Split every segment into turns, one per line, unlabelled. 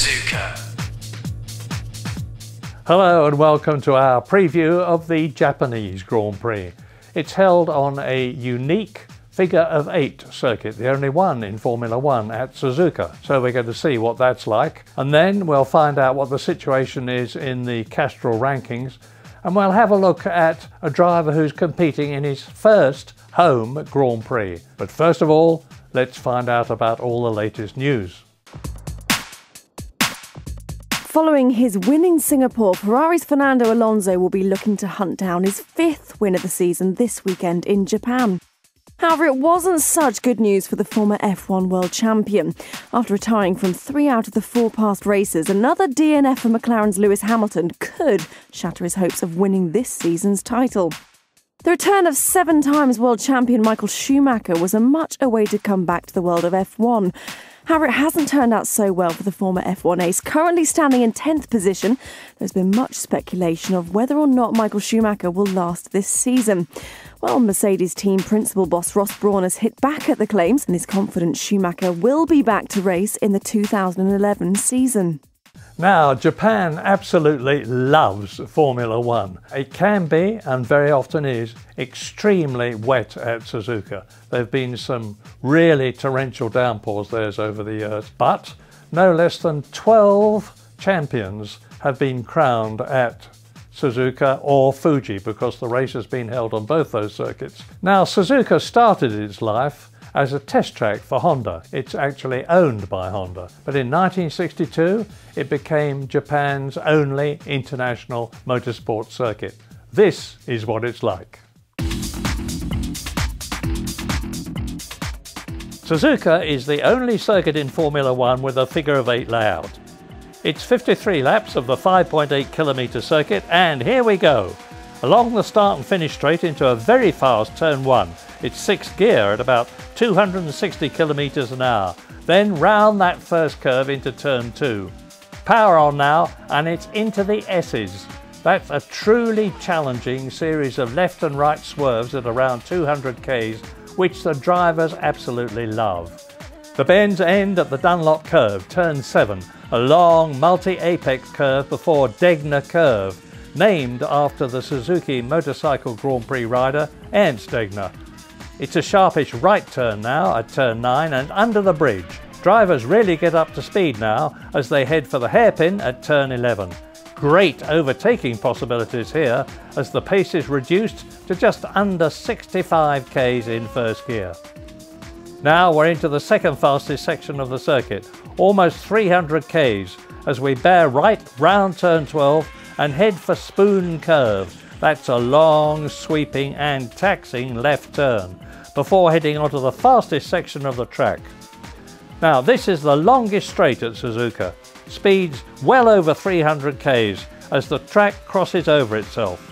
Suzuka.
Hello and welcome to our preview of the Japanese Grand Prix. It's held on a unique figure of 8 circuit, the only one in Formula 1 at Suzuka. So we're going to see what that's like, and then we'll find out what the situation is in the Castrol Rankings, and we'll have a look at a driver who's competing in his first home Grand Prix. But first of all, let's find out about all the latest news.
Following his win in Singapore, Ferrari's Fernando Alonso will be looking to hunt down his 5th win of the season this weekend in Japan. However, it wasn't such good news for the former F1 world champion. After retiring from 3 out of the 4 past races, another DNF for McLaren's Lewis Hamilton could shatter his hopes of winning this season's title. The return of 7 times world champion Michael Schumacher was a much-awaited comeback to the world of F1. However, it hasn't turned out so well for the former F1 ace. Currently standing in 10th position, there's been much speculation of whether or not Michael Schumacher will last this season. Well, Mercedes team principal boss Ross Brawn has hit back at the claims and is confident Schumacher will be back to race in the 2011 season.
Now, Japan absolutely loves Formula 1. It can be, and very often is, extremely wet at Suzuka. There have been some really torrential downpours there over the years, but no less than 12 champions have been crowned at Suzuka or Fuji, because the race has been held on both those circuits. Now, Suzuka started its life as a test track for Honda. It's actually owned by Honda. But in 1962, it became Japan's only international motorsport circuit. This is what it's like. Suzuka is the only circuit in Formula 1 with a figure of 8 layout. It's 53 laps of the 5.8 kilometre circuit, and here we go. Along the start and finish straight into a very fast turn 1. It's 6th gear at about 260 kilometres an hour. Then round that first curve into turn 2. Power on now, and it's into the S's. That's a truly challenging series of left and right swerves at around 200 k's, which the drivers absolutely love. The bends end at the Dunlop curve, turn 7, a long multi-apex curve before Degner curve, named after the Suzuki Motorcycle Grand Prix rider Ernst Degner. It's a sharpish right turn now at turn 9 and under the bridge. Drivers really get up to speed now as they head for the hairpin at turn 11. Great overtaking possibilities here as the pace is reduced to just under 65 k's in first gear. Now we're into the second fastest section of the circuit, almost 300 k's, as we bear right round turn 12 and head for Spoon Curve. That's a long, sweeping and taxing left turn, before heading onto the fastest section of the track. Now, this is the longest straight at Suzuka. Speeds well over 300 k's as the track crosses over itself.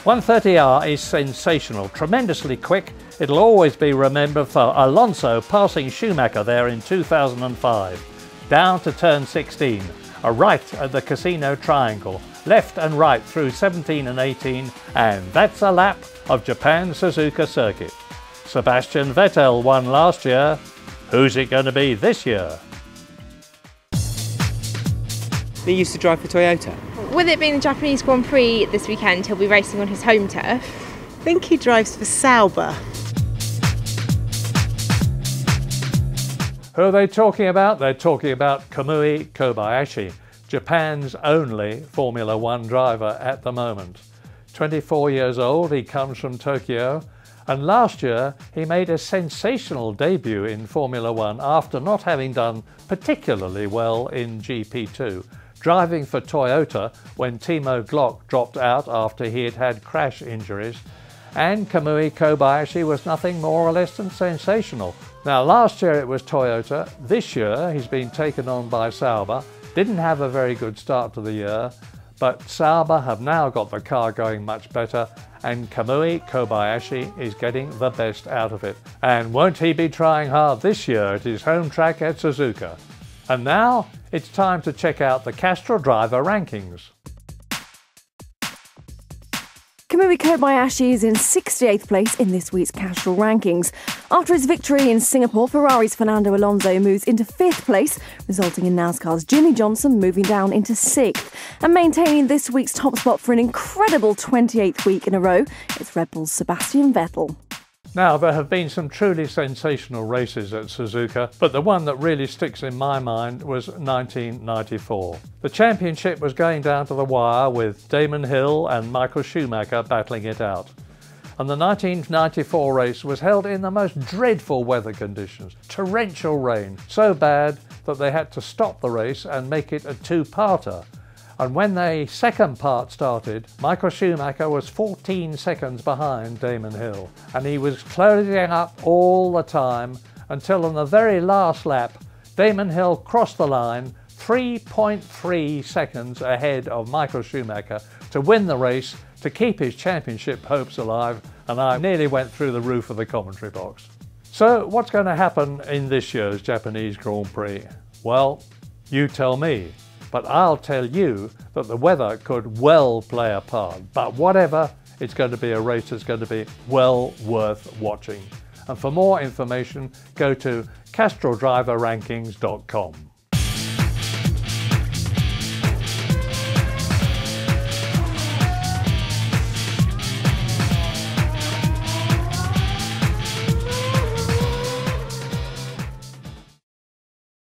130R is sensational, tremendously quick. It'll always be remembered for Alonso passing Schumacher there in 2005. Down to turn 16, a right at the Casino Triangle, left and right through 17 and 18, and that's a lap of Japan's Suzuka circuit. Sebastian Vettel won last year. Who's it going to be this year?
He used to drive for Toyota.
With it being the Japanese Grand Prix this weekend, he'll be racing on his home turf.
I think he drives for Sauber.
Who are they talking about? They're talking about Kamui Kobayashi, Japan's only Formula 1 driver at the moment. 24 years old, he comes from Tokyo, and last year he made a sensational debut in Formula 1 after not having done particularly well in GP2, driving for Toyota when Timo Glock dropped out after he had had crash injuries, and Kamui Kobayashi was nothing more or less than sensational. Now, last year it was Toyota, this year he's been taken on by Sauber. Didn't have a very good start to the year, but Sauber have now got the car going much better, and Kamui Kobayashi is getting the best out of it. And won't he be trying hard this year at his home track at Suzuka? And now it's time to check out the Castrol driver rankings.
Kamui Kobayashi is in 68th place in this week's Castrol Rankings. After his victory in Singapore, Ferrari's Fernando Alonso moves into 5th place, resulting in NASCAR's Jimmy Johnson moving down into 6th. And maintaining this week's top spot for an incredible 28th week in a row, it's Red Bull's Sebastian Vettel.
Now, there have been some truly sensational races at Suzuka, but the one that really sticks in my mind was 1994. The championship was going down to the wire with Damon Hill and Michael Schumacher battling it out. And the 1994 race was held in the most dreadful weather conditions, torrential rain, so bad that they had to stop the race and make it a two-parter. And when the second part started, Michael Schumacher was 14 seconds behind Damon Hill, and he was closing up all the time until on the very last lap, Damon Hill crossed the line 3.3 seconds ahead of Michael Schumacher to win the race, to keep his championship hopes alive, and I nearly went through the roof of the commentary box. So what's going to happen in this year's Japanese Grand Prix? Well, you tell me. But I'll tell you that the weather could well play a part. But whatever, it's going to be a race that's going to be well worth watching. And for more information, go to CastrolDriverRankings.com.